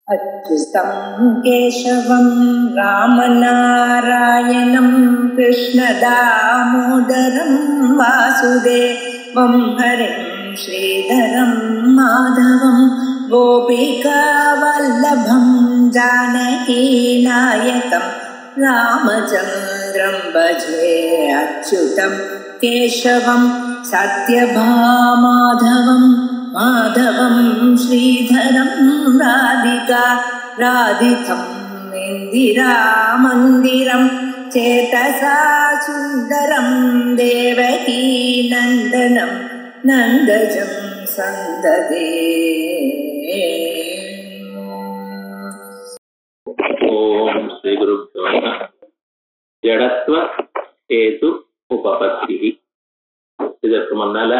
अच्युतं केशवं रामनारायणं कृष्णदामोदरं वासुदेवं हरिं श्रीधरं माधवं गोपिकावल्लभं जानकीनायकं रामचन्द्रं भजे। अच्युतं केशवं सत्यभामाधवं माधवं श्रीधरं राधितं इन्दिरामन्दिरं चेतसा सुन्दरं देवकी नन्दनं नन्दजं सन्ददे। ओम श्री गुरुभ्यो नमः। जडत्व हेतु उपपत्ति இதற்கு முன்னால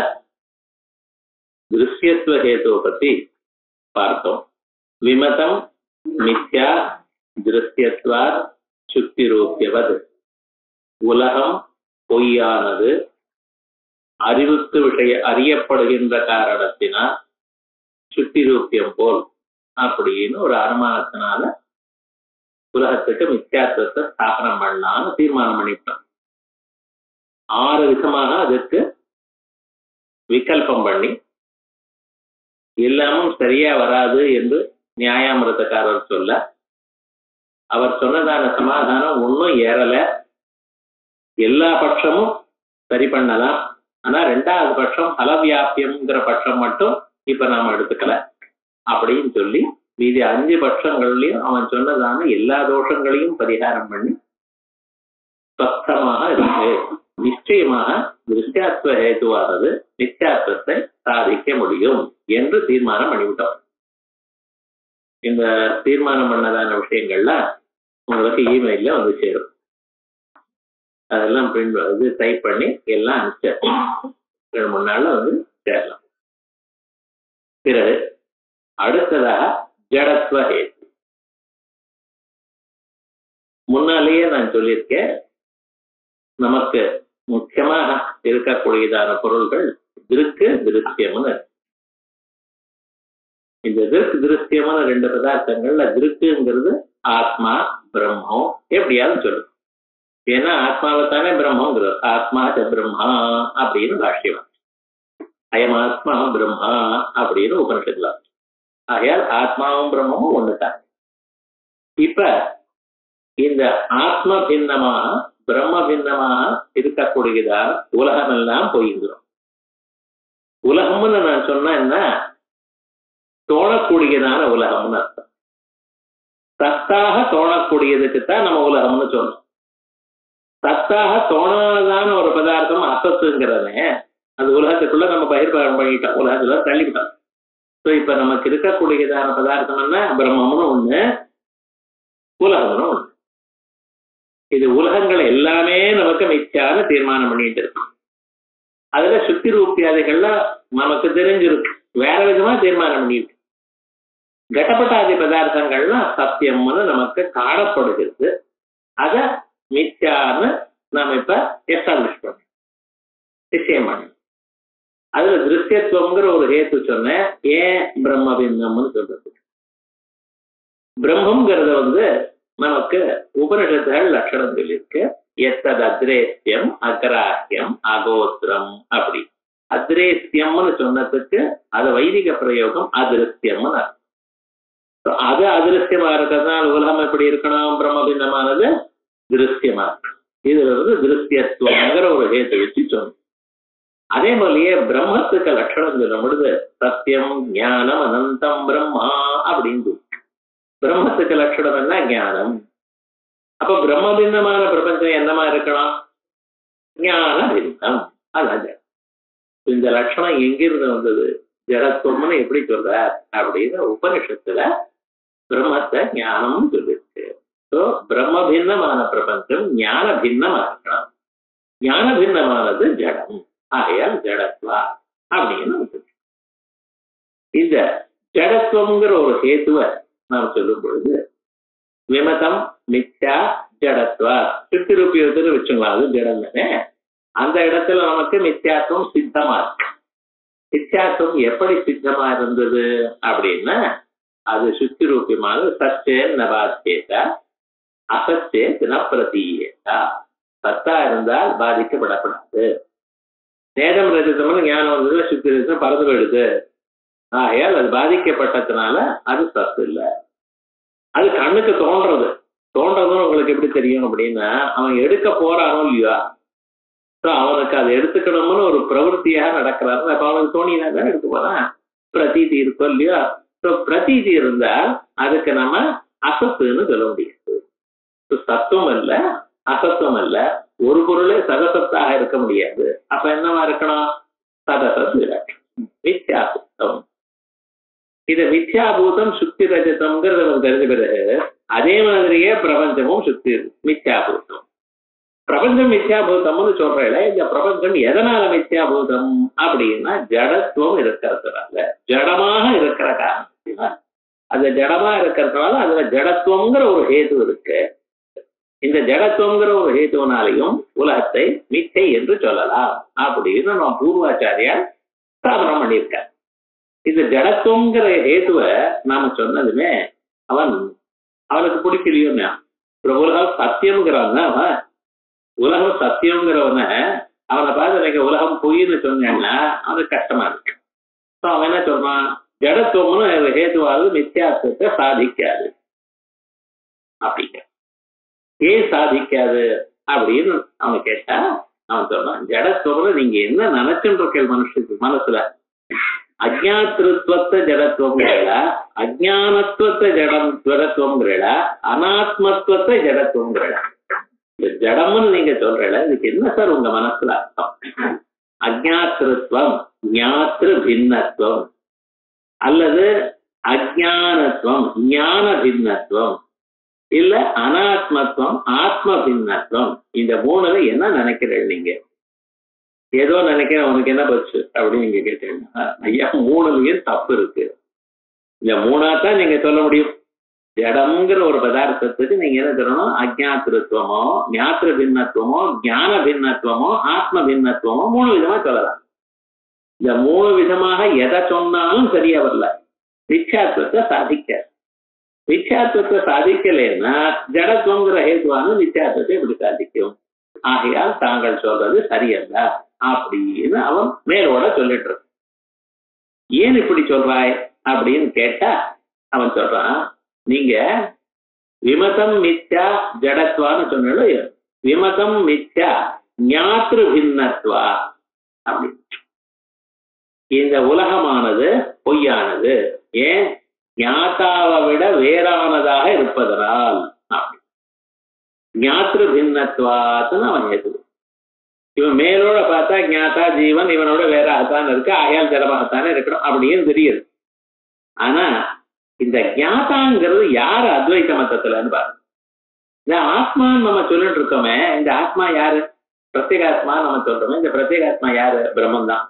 திருஷ்யத்துவ ஹேத்துவை பத்தி பார்த்தோம். விமதம் மித்யா திருஷ்யத்வாத் சுத்திரூப்யவத், உலகம் பொய்யானது அறிவுக்கு அறியப்படுகின்ற காரணத்தினால் சுத்திரூப்பியம் போல் அப்படின்னு ஒரு அனுமானத்தினால உலகத்துக்கு மித்யாத்துவத்தை ஸ்தாபனம் பண்ணலான்னு தீர்மானம் பண்ணிட்டோம். 6 விதமாக அதுக்கு விகல்பம் பண்ணி எல்லாமும் சரியா வராது என்று நியாயாமிரதக்காரர் சொல்ல, அவர் சொன்னதான சமாதானம் ஒன்றும் ஏறல. எல்லா பட்சமும் சரி பண்ணலாம், ஆனா 2வது பட்சம் பலவியாபியம்ங்கிற பட்சம் மட்டும் இப்ப நாம எடுத்துக்கல அப்படின்னு சொல்லி மீதி 5 பட்சங்கள்லயும் அவன் சொன்னதான எல்லா தோஷங்களையும் பரிகாரம் பண்ணி ஸ்பஷ்டமாக இருக்கு. நிச்சயமாக திருஷ்யாத்வ ஹேதுவானது நித்தியாத்வத்தை சாதிக்க முடியும் என்று தீர்மானம் பண்ணிவிட்டோம். இந்த தீர்மானம் பண்ணதான விஷயங்கள்லாம் உங்களுக்கு இமெயில வந்து சேரும். அதெல்லாம் பிரிண்ட் வந்து டைப் பண்ணி எல்லாம் அனுப்பிச்சு 2-3 நாள்ல வந்து சேரலாம். பிறகு அடுத்ததாக ஜடத்வ ஹேது. முன்னாலேயே நான் சொல்லியிருக்கேன், நமக்கு முக்கியமாக இருக்கக்கூடியதான பொருள்கள் திருக்கு திருஷ்யம்னு. இந்த திருக்கு திருஷ்யமான 2 பதார்த்தங்கள்ல திருக்குங்கிறது ஆத்மா பிரம்மம் எப்படியாவது சொல்லும். ஏன்னா ஆத்மாவை தானே பிரம்மங்கிறது. ஆத்மா பிரம்மா அப்படின்னு பாஷ்யம், அயம் ஆத்மா பிரம்மா அப்படின்னு உபனிஷத்துல. ஆகையால் ஆத்மாவும் பிரம்மமும் ஒண்ணுதான். இப்ப இந்த ஆத்ம பின்னமாக பிரம்ம பின்னமாக இருக்கக்கூடியதான உலகம் எல்லாம் போய்கிறோம். உலகம்னு நான் சொன்னா என்ன, தோணக்கூடியதான உலகம்னு அர்த்தம். சத்தாக தோணக்கூடியதுக்குத்தான் நம்ம உலகம்னு சொன்னோம். சத்தாக தோணாதான ஒரு பதார்த்தம் அசத்துங்கிறதே அது உலகத்துக்குள்ள நம்ம பயிர் பண்ணிட்டோம், உலகத்துல தள்ளிவிட்டோம். இப்ப நமக்கு இருக்கக்கூடியதான பதார்த்தம் என்ன, பிரம்மம்னு ஒண்ணு, உலகம்னு ஒண்ணு. இது உலகங்கள் எல்லாமே நமக்கு மித்யான்னு தீர்மானம் பண்ணிட்டு இருக்கும். அதுல சுத்தி ரூபியாதிகள்லாம் நமக்கு தெரிஞ்சிருக்கு, வேற விதமா தீர்மானம் பண்ணிட்டு. கடப்பட்டாதி பதார்த்தங்கள்லாம் சத்தியம்னு நமக்கு காணப்படுகிறது. அத மித்யான்னு நாம இப்ப எஸ்டாப்ளிஷ் பண்ண நிச்சயம் பண்ண. அதுல திருஷ்யத்துவங்கிற ஒரு ஹேத்து சொன்னேன். ஏன் பிரம்ம பின்னம்னு சொல்றது? பிரம்மங்கிறத வந்து நமக்கு உபனிஷத்துகள் லட்சணம் சொல்லியிருக்கு. எத்தது அத்ரேஸ்யம் அக்ராஹ்யம் அகோத்திரம் அப்படி. அத்ரேஸ்யம்னு சொன்னதுக்கு அது வைதிக பிரயோகம் அதிருஷ்யம்னு அர்த்தம். அது அதிருஷ்யமா இருக்கிறதுனால உலகம் எப்படி இருக்கணும், பிரம்ம பின்னமானது திருஷ்யமா இருக்கணும். இதுல இருந்து திருஷ்யத்துவங்கிற ஒரு ஹேத்து வச்சு சொன்னோம். அதே மாதிரியே பிரம்மத்துக்கு லட்சணம் சொல்லும் பொழுது சத்தியம் ஞானம் அனந்தம் பிரம்மா அப்படின்னு. பிரம்மத்துக்கு லட்சணம் என்ன, ஞானம். அப்ப பிரம்ம பின்னமான பிரபஞ்சம் என்னமா இருக்கணும், ஞான பின்னம். அதான் இந்த லட்சணம் எங்கிருந்து வந்தது, ஜடத்துவம்னு எப்படி சொல்றார் அப்படின்னு உபனிஷத்துல பிரம்மத்தை ஞானம்னு சொல்லிருக்கு. பிரம்ம பின்னமான பிரபஞ்சம் ஞான பின்னமா இருக்கணும். ஞான பின்னமானது ஜடம், ஆகையால் ஜடத்வா அப்படின்னு. இந்த ஜடத்துவங்கிற ஒரு ஹேத்துவை நாம் சொல்லும் பொழுது விமதம் மித்யா ஜடத்வா சுத்திரூபியத்தில் வச்சுங்களா, அது ஜடம் தானே. அந்த இடத்துல நமக்கு மித்யாத்துவம் சித்தமா இருக்கு. மித்யாத்துவம் எப்படி சித்தமா இருந்தது அப்படின்னா, அது சுத்தி ரூபியமானது. சச்சேன் நபாச்சேத அசச்சேத் ந பிரதீயேதா. சத்தா இருந்தால் பாதிக்கப்படப்படாது. நேடம் ரஜிதம்னு ஞானம் வந்தது, சுத்தி ரஜிதம் பறந்து போயிடுது. ஆகையால் அது பாதிக்கப்பட்டதுனால அது சத்து இல்லை. அது கண்ணுக்கு தோன்றதுன்னு உங்களுக்கு எப்படி தெரியும் அப்படின்னா, அவன் எடுக்க போறானோ இல்லையா, அவனுக்கு அதை எடுத்துக்கணும்னு ஒரு பிரவருத்தியாக நடக்கிறாரு. அப்ப அவனுக்கு தோணினா தான் எடுக்க போறான். பிரதீதி இருக்கும் இல்லையா? பிரதீதி இருந்தால் அதுக்கு நம்ம அசத்துன்னு சொல்ல முடியாது. சத்துவம் அல்ல, அசத்துவம் அல்ல. ஒரு பொருளே சதசத்தாக இருக்க முடியாது. அப்ப என்னவா இருக்கணும்? சதசத் மித்யாபூதம். இது மித்யாபூதம் சுத்தி ரஜதம்ங்கிறது நமக்கு தெரிஞ்ச பிறகு அதே மாதிரியே பிரபஞ்சமும் சுத்தி மித்யாபூதம். பிரபஞ்சம் மித்யாபூதம்னு சொல்றேன். இந்த பிரபஞ்சம் எதனால மித்யாபூதம் அப்படின்னா, ஜடத்துவம் இருக்கிறதுனால, ஜடமாக இருக்கிற காரணத்தினால. அது ஜடமா இருக்கிறதுனால அதுல ஜடத்துவங்கிற ஒரு ஹேது இருக்கு. இந்த ஜடத்துவங்கிற ஒரு ஹேதுனாலையும் உலகத்தை மித்தை என்று சொல்லலாம் அப்படின்னு நம்ம பூர்வாச்சாரியார் ஸ்தாபனம் பண்ணியிருக்கார். இந்த ஜடத்துவங்கிற ஹேதுவை நாம சொன்னதுமே அவனுக்கு பிடிக்கலையோன்னா, உலகம் சத்தியம்ங்கிறான். அவன் உலகம் சத்தியம்ங்கிறவன அவனை பார்த்து நீங்க உலகம் பொய்ன்னு சொன்னேன்னா அவனுக்கு கஷ்டமா இருக்கு. அவன் என்ன சொல்றான்? ஜடத்துவம்னு ஹேதுவாவது மித்யாத்வத்தை சாதிக்காது அப்படிங்க. ஏன் சாதிக்காது அப்படின்னு அவன் கேட்டா அவன் சொல்றான், ஜடத்துவம்னு நீங்க என்ன நினைச்சுட்டு இருக்க மனசுல? அஜ்ஞாத்திருத்வத்தை ஜடத்துவங்கிறா, அஜ்ஞானத்துவத்தை ஜடத்துவங்கிறா, அனாத்மத்துவத்தை ஜடத்துவங்கிறா. ஜடம்னு நீங்க சொல்றல, இதுக்கு என்ன சார் உங்க மனசுல அர்த்தம்? அஜ்ஞாத்திருத்வம், ஞாத்திரு பின்னத்துவம், அல்லது அஜ்ஞானத்துவம் ஞான பின்னத்துவம், இல்ல அனாத்மத்துவம் ஆத்ம பின்னத்துவம். இந்த மூணுல என்ன நினைக்கிறீங்க நீங்க? ஏதோ நினைக்கிறேன், உனக்கு என்ன போச்சு அப்படின்னு நீங்க கேட்டீங்கன்னா, ஐயா மூணுலயும் தப்பு இருக்கு. இந்த மூணாத்தான் நீங்க சொல்ல முடியும். ஜடம்ங்கிற ஒரு பதார்த்தத்துக்கு நீங்க என்ன சொல்லணும்? அஜ்ஞாத்திருத்துவமோ, ஞாத்திர பின்னத்துவமோ, ஞான பின்னத்துவமோ, ஆத்ம பின்னத்துவமோ, மூணு விதமா சொல்லலாம். இந்த மூணு விதமாக எதை சொன்னாலும் சரியா வரல, மித்யாத்வத்தை சாதிக்க. மித்யாத்வத்தை சாதிக்கலைன்னா ஜடத்துவங்கிற ஹேதுவான மித்யாத்வத்தை எப்படி சாதிக்கும்? ஆகையால் தாங்கள் சொல்றது சரியல்ல அப்படின்னு அவன் மேலோட சொல்லிட்டு இருக்க. ஏன் இப்படி சொல்றாய் அப்படின்னு கேட்டா அவன் சொல்றான், நீங்க விமதம் மித்யா ஜடத்வான்னு சொன்னாலும் விமதம் மித்யா ஞாத்ரு பின்னத்வா அப்படி. இந்த உலகமானது பொய்யானது, ஏன்? ஞாத்தாவை விட வேறானதாக இருப்பதனால். அப்படி ஞாத்ரு பின்னத்வாத்துன்னு அவன் ஏது. இவன் மேலோட பார்த்தா ஞாத்தா ஜீவன் இவனோட வேறாகத்தான் இருக்கு, ஆகையால் ஜடமாகத்தானே இருக்கணும் அப்படின்னு தெரியுது. ஆனா இந்த ஞாதாங்கிறது யாரு அத்வைத மத்தத்துலன்னு பாரு. இந்த ஆத்மான்னு நம்ம சொல்லிட்டு இருக்கோமே, இந்த ஆத்மா யாரு? பிரத்யேகாத்மா நம்ம சொல்றோமே, இந்த பிரத்யேகாத்மா யாரு? பிரம்மன் தான்.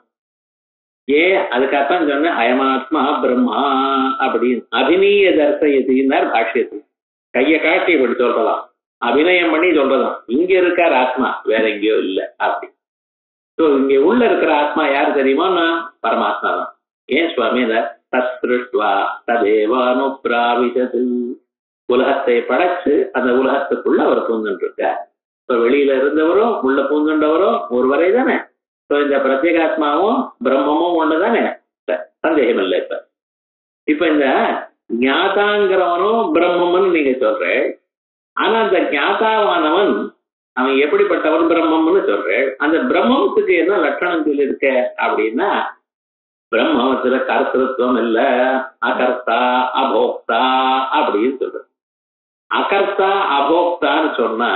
அதுக்காகத்தான் சொன்ன அயமாத்மா பிரம்மா அப்படின்னு. அபிநீய தர்சயத்தின்னார் பாஷ்யத்து. கையை காட்டி இப்படி சொல்றலாம், அபிநயம் பண்ணி சொல்றதாம், இங்க இருக்கார் ஆத்மா, வேற எங்கேயோ இல்லை அப்படி. ஸோ இங்க உள்ள இருக்கிற ஆத்மா யாரு தெரியுமா? பரமாத்மா தான். ஏன் சுவாமி? உலகத்தை படைச்சு அந்த உலகத்துக்குள்ள அவர் பூந்துட்டு இருக்கார். இப்ப வெளியில இருந்தவரும் உள்ள பூந்துண்டவரும் ஒருவரை தானே. இந்த பிரத்யேகாத்மாவும் பிரம்மமும் ஒண்ணுதானே, சந்தேகம் இல்லை. இப்ப இந்த ஞாதாங்கிறவனும் பிரம்மம்னு நீங்க சொல்றேன். ஆனா அந்த ஞாதாவானவன் அவன் எப்படிப்பட்டவன்? பிரம்மம்னு சொல்றேன். அந்த பிரம்மத்துக்கு என்ன லட்சணம் சொல்லியிருக்க அப்படின்னா, பிரம்மத்துல கர்த்தத்துவம் இல்ல, அகர்த்தா அபோக்தா அப்படின்னு சொல்ற. அகர்த்தா அபோக்தான்னு சொன்னா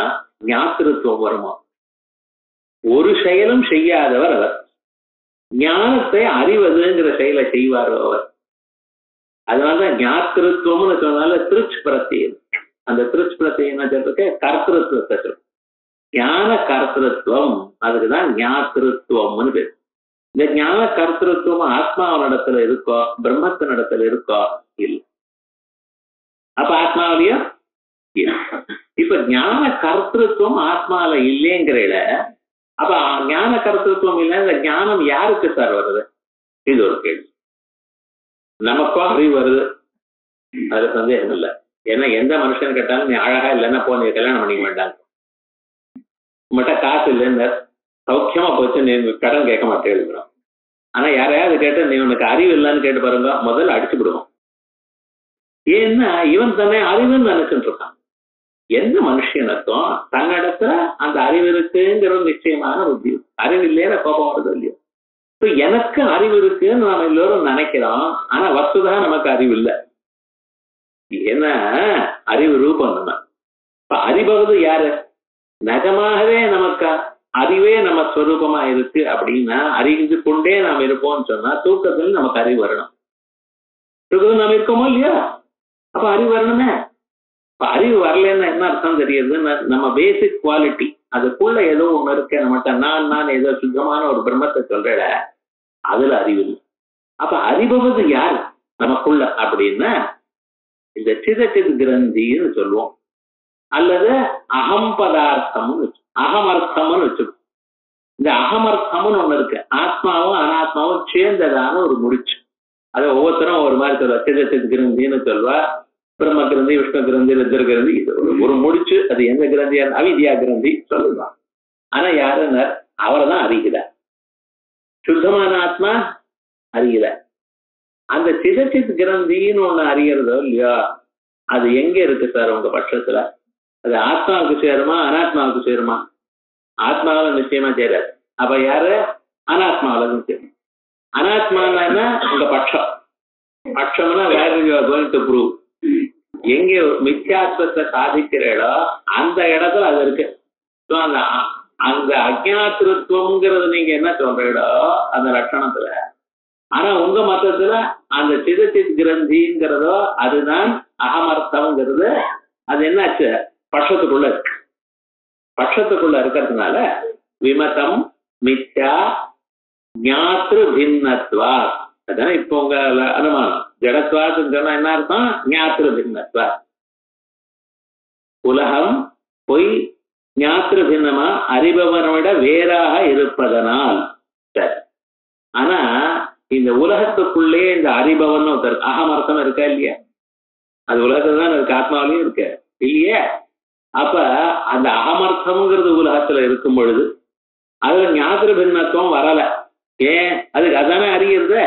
ஞாத்திருத்துவம் வருமா? ஒரு செயலும் செய்யாதவர் அவர். ஞானத்தை அறிவதுங்கிற செயலை செய்வார் அவர். அதனாலதான் ஞாத்திருத்துவம்னு சொன்னால திருச் பிரத்தியம். அந்த திருச் பிரத்தியம் என்ன சொல்றதுக்கு? கர்த்தத்துவத்தை சொல்ற. ஞான கர்த்தத்துவம், அதுக்குதான் ஞாத்திருத்துவம்னு பேர். இந்த ஞான கர்த்தத்துவம் ஆத்மாவனிடத்துல இருக்கோ பிரம்மத்தினிடத்துல இருக்கோ? இல்லை. அப்ப ஆத்மாவிலையும் இல்லை. இப்ப ஞான கர்த்தத்துவம் ஆத்மாவில இல்லைங்கிறத, அப்ப ஞான கர்த்தத்துவம் இல்லை, இந்த ஞானம் யாருக்கு சார் வருது? இது ஒரு கேள்வி. நமக்கும் அறிவு வருது, அது சந்தேகம் இல்லை. ஏன்னா எந்த மனுஷன் கேட்டாலும் நீ அழகா இல்லைன்னா போ, நீ கல்யாணம் பண்ணிக்க மாட்டாங்க. உங்கள்கிட்ட காசு இல்லைன்னு சௌக்கியமா போச்சு, நீ கடன் கேட்க மாட்டேன் எழுதுறோம். ஆனா யாரையாவது கேட்டு நீ உனக்கு அறிவு இல்லைன்னு கேட்டு பாருங்க, முதல்ல அடிச்சு விடுவோம். ஏன்னா இவன் தானே அறிவுன்னு நினைச்சுட்டு இருக்கான். எந்த மனுஷனுக்கும் தன்னிடத்துல அந்த அறிவு இருக்குங்கிற நிச்சயமான புத்தி. அறிவு இல்லையா கோபம் வருது இல்லையோ. எனக்கு அறிவு இருக்குன்னு நாம எல்லோரும் நினைக்கிறோம். ஆனா வஸ்துதா நமக்கு அறிவு இல்லை. ஏன்னா அறிவு ரூபம் நம்ம. இப்ப அறிபவது யாரு? நிஜமாகவே நமக்கு அறிவே நம்ம ஸ்வரூபமா இருக்கு அப்படின்னா அறிந்து கொண்டே நாம் இருப்போம்னு சொன்னா தூக்கத்தில் நமக்கு அறிவு வரணும். தூக்கத்தில் நாம் இருக்கோமோ இல்லையா? அப்ப அறிவு வரணுமே. இப்ப அறிவு வரலன்னா என்ன அர்த்தம் தெரியுது? நம்ம பேசிக் குவாலிட்டி அதுக்குள்ள ஏதோ ஒண்ணு இருக்கு நம்மகிட்ட. நான் ஏதோ சுத்தமான ஒரு பிரம்மத்தை சொல்றேட, அதுல அறிவு இல்லை. அப்ப அறிபவது யார் நமக்குள்ள அப்படின்னா இந்த சிதச்சித் கிரந்தின்னு சொல்லுவோம், அல்லது அகம் பதார்த்தம்னு அகமர்த்தம்னு வச்சுக்கோ. இந்த அகமர்த்தம்னு ஒண்ணு இருக்கு. ஆத்மாவும் அனாத்மாவும் சேர்ந்ததான ஒரு முடிச்சு. அதை ஒவ்வொருத்தரும் ஒரு மாதிரி சொல்லுவா. சிதச்சித் கிரந்தின்னு சொல்வா, பிரம்ம கிரந்தி, விஷ்ணு கிரந்தி, ருத்ர கிரந்தி. இது ஒரு முடிச்சு. அது எந்த கிரந்தியா? அவித்யா கிரந்தி சொல்லுவான். ஆனா யாருன்னு அவரை தான் அறிகிறார். சுத்தமான ஆத்மா அறியல. அந்த சிதச்சித் கிரந்தின்னு ஒண்ணு அறியறதோ இல்லையா, அது எங்க இருக்கு சார் உங்க பட்சத்துல? அது ஆத்மாவுக்கு சேருமா அனாத்மாவுக்கு சேருமா? ஆத்மாவில நிச்சயமா சேராது. அப்ப யாரு? அனாத்மாவில நிச்சயம். அனாத்மானா உங்க பட்சம். பட்சம்னா வேற கோயிங் டு ப்ரூவ். எங்க மித்யாத்வத்தை சாதிக்கிறீடோ அந்த இடத்துல அது இருக்கு. அந்த அஜ்ஞாத்திருத்துவம்ங்கிறது நீங்க என்ன சொல்றீடோ அந்த லட்சணத்துல. ஆனா உங்க மதத்துல அந்த சிதச்சித் கிரந்திங்கிறதோ அதுதான் அகமர்த்தம்ங்கிறது. அது என்னாச்சு? பட்சத்துக்குள்ள இருக்கு. பட்சத்துக்குள்ள இருக்கிறதுனால விமதம் மித்யா ஞாத்ரு பின்னத்வா. அதான் இப்போ உங்க அனுமானம். ஜடத்வான்னு சொன்னா என்ன அர்த்தம்? ஞாத்ரு பின்னத்வா. உலகம் பொய், ஞாத்ரு பின்னமா அறிபவனோட வேறாக இருப்பதனால். சரி, ஆனா இந்த உலகத்துக்குள்ளே இந்த அறிபவன் அகமர்த்தம் இருக்கா இல்லையா? அது உலகத்துல தான் இருக்கு, ஆத்மாவிலையும் இருக்கு இல்லையா? அப்ப அந்த அகமர்த்தம்ங்கிறது உலகத்துல இருக்கும் பொழுது அதுல ஞாத்திர பின்னத்துவம் வரல. ஏன்? அதுக்கு அதானே அறிகிறது.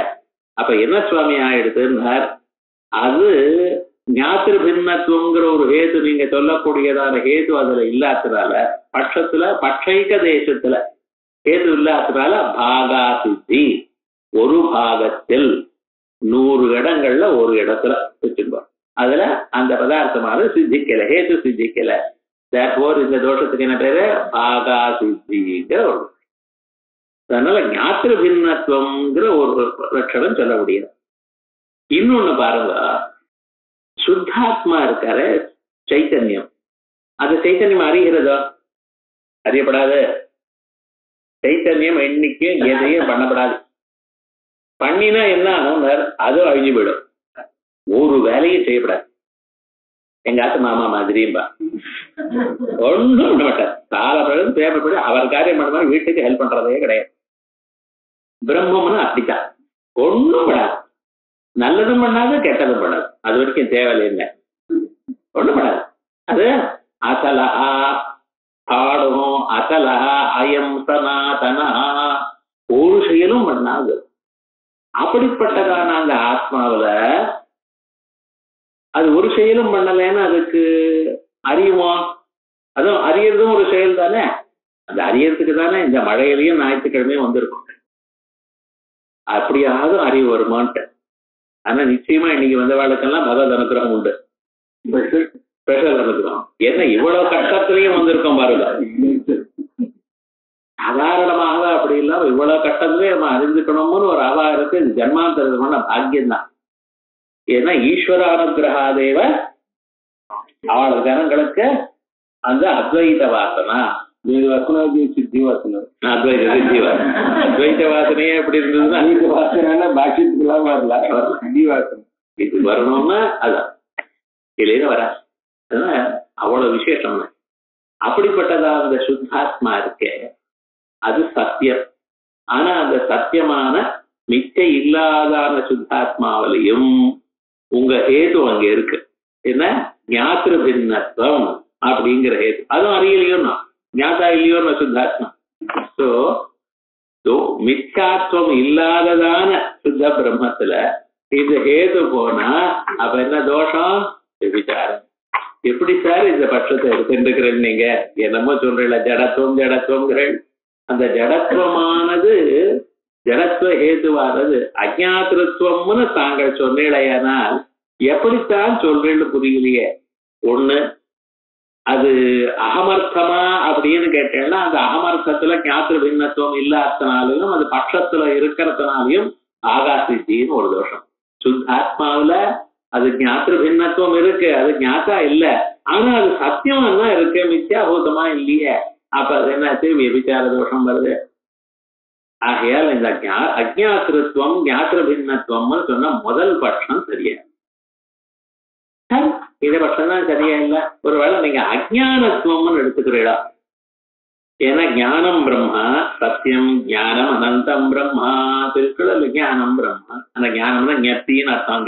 அப்ப என்ன சுவாமி ஆயிடுதுன்னார், அது ஞாத்திர பின்னத்துவங்கிற ஒரு ஹேது நீங்க சொல்லக்கூடியதான ஹேது அதுல இல்லாததுனால, பட்சத்துல பட்சைக தேசத்துல ஹேது இல்லாததுனால பாகா சித்தி, ஒரு பாகத்தில் 100 இடங்கள்ல ஒரு இடத்துல வச்சுருவோம். அதுல அந்த பதார்த்தமானது சித்திக்கல, ஹேது சித்திக்கல. இந்த தோஷத்துக்கு என்ன பேரு? பாகா சித்திங்கிற ஒரு. அதனால ஞாத்திர பின்னத்துவம்ங்கிற ஒரு லட்சணம் சொல்ல முடியாது. இன்னொன்னு பாருங்க, சுத்தாத்மா இருக்காரு சைத்தன்யம். அந்த சைத்தன்யம் அறிகிறதோ? அறியப்படாது. சைத்தன்யம் என்னைக்கு எதையும் பண்ணப்படாது. பண்ணினா என்ன ஆகும்? அதுவும் அழிஞ்சு போயிடும். ஒரு வேலையும் செய்யப்படாது. எங்க ஆத்து மாமா மாதிரியும்பா ஒன்றும் பண்ண மாட்டார். கால பிறகு பேப்பர் படி அவர் காரியம் பண்ண மாதிரி வீட்டுக்கு ஹெல்ப் பண்றதே கிடையாது. பிரம்மம்னு அப்படித்தான். ஒன்றும் பண்ணாது. நல்லதும் பண்ணாது, கெட்டதும் பண்ணாது. அது வரைக்கும் தேவையில்லை. என்ன ஒன்றும் பண்ணாது. அது அசலஹா பாடும், அசலஹா அயம் சனாதனா, ஒரு செயலும் பண்ணாது. அப்படிப்பட்டதான அந்த ஆத்மாவில அது ஒரு செயலும் பண்ணலைன்னு அதுக்கு அறியுமா? அதுவும் அறியறதும் ஒரு செயல் தானே. அந்த அறியறதுக்கு தானே இந்த மழையிலையும் ஞாயிற்றுக்கிழமையும் வந்திருக்கும். அப்படியாவது அறிவு வருமான்ட்டு. ஆனா நிச்சயமா இன்னைக்கு வந்த வாழ்க்கெல்லாம் பகவத் அனுகிரகம் உண்டு, ஸ்பெஷல் அனுகிரகம். ஏன்னா இவ்வளவு கட்டத்திலையும் வந்திருக்கோம் பாருங்க. சாதாரணமாக அப்படி இல்லாம இவ்வளவு கட்டத்திலே நம்ம அறிந்துக்கணும்னு ஒரு அவா இருக்கு. இது ஜன்மாந்தரமான பாக்கியம்தான். ஏன்னா ஈஸ்வர அனுகிரகாதேவ அவள ஜனங்களுக்கு அந்த அத்வைத வாசனா, சித்தி வாசனை, அத்வைத சித்தி வாசனை. அத்வைத வாசனையே எப்படி இருந்ததுன்னா வாசனை பாக்கியத்துக்குலாம் வரல, சித்தி வாசனை இது வரணும்னா அதான் இல்லைன்னு வர. அவ்வளவு விசேஷம். அப்படிப்பட்டதா அந்த சுத்தாத்மா இருக்கே அது சத்தியம். ஆனா அந்த சத்தியமான மிச்சை இல்லாதான சுத்தாத்மாவிலையும் உங்க ஹேது அங்க இருக்கு. என்ன ஞாத்திரு பின்னத்துவம் அப்படிங்கிற ஹேது. அதுவும் அறியலையோன்னா ஞாதா இல்லையோன்னு சுத்தாத்மா. ஸோ மித்யாத்வம் இல்லாததான சுத்த பிரம்மத்துல இது ஹேது போனா அப்ப என்ன தோஷம்? விசாரம். எப்படி சார் இந்த பட்சத்தை எடுத்துருக்கிறேன்? நீங்க என்னமோ சொல்றீங்களா ஜடத்துவம் ஜடத்துவங்கிறேன். அந்த ஜடத்துவமானது ஜடத்துவ ஹேதுவானது அஜாத்திருத்துவம்னு தாங்கள் சொன்னீழையானால் எப்படித்தான் சொல்றேன்னு புரியலையே. ஒண்ணு அது அகமர்த்தமா அப்படின்னு கேட்டேன்னா அந்த அகமர்த்தத்துல ஞாத்திர பின்னத்துவம் இல்லாதனாலையும் அது பட்சத்துல இருக்கிறதுனாலையும் ஆகாசித்தின்னு ஒரு தோஷம். சுத்தாத்மாவில அது ஞாத்திர பின்னத்துவம் இருக்கு, அது ஞாத்தா இல்ல, ஆனா அது சத்தியமா தான் இருக்கு, மித்யாபூதமா இல்லையே. அப்ப அது என்னாச்சு? விபச்சார தோஷம் வருது. ஆகையால் இந்த அஜ்ஞாத்திருத்துவம் ஞாத்திர பின்னத்துவம்னு சொன்னா முதல் பட்சம் சரியா, இந்த பட்சம் தான் சரியா இல்ல. ஒருவேளை நீங்க அஜ்ஞானத்துவம்னு எடுத்துக்கிறீடா. ஏன்னா ஞானம் பிரம்மா, சத்தியம் ஞானம் அனந்தம் பிரம்மா, திருக்குறள் ஞானம் பிரம்மா. அந்த ஞானம்னா ஞப்தின்னு அர்த்தம்.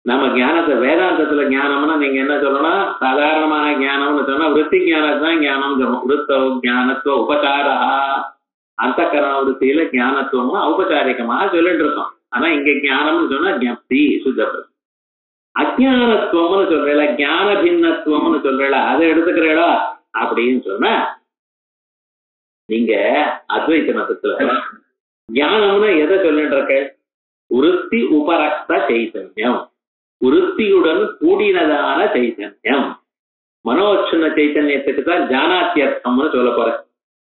நம்ம ஞானத்தை வேதாந்தத்துல ஞானம்னா நீங்க என்ன சொல்லணும்? சாதாரணமான ஞானம்னு சொன்னா விருத்தி ஞானத்தான் ஞானம் சொல்லணும். விருத்தோ ஞானத்துவ உபசாரா, அந்த கரண விருத்தியில ஞானத்துவமா ஔபச்சாரிகமாக சொல்லிட்டு இருக்கோம். ஆனா இங்க ஞானம்னு சொன்னா ஞப்தி சுத்தம். அஜானத்துவம்னு சொல்றா, ஞான பின்னத்துவம்னு சொல்றா, அதை எடுத்துக்கிறா அப்படின்னு சொன்னா நீங்க அத்வைத மதத்துல ஞானம்னு எதை சொல்லிட்டு இருக்க? விருத்தி உபரக்த சைத்தன்யம், விருத்தியுடன் கூடினதான சைத்தன்யம். மனோச்சுன்ன சைத்தன்யத்துக்கு தான் ஜானாத்தியர்த்தம்னு சொல்ல போறேன்.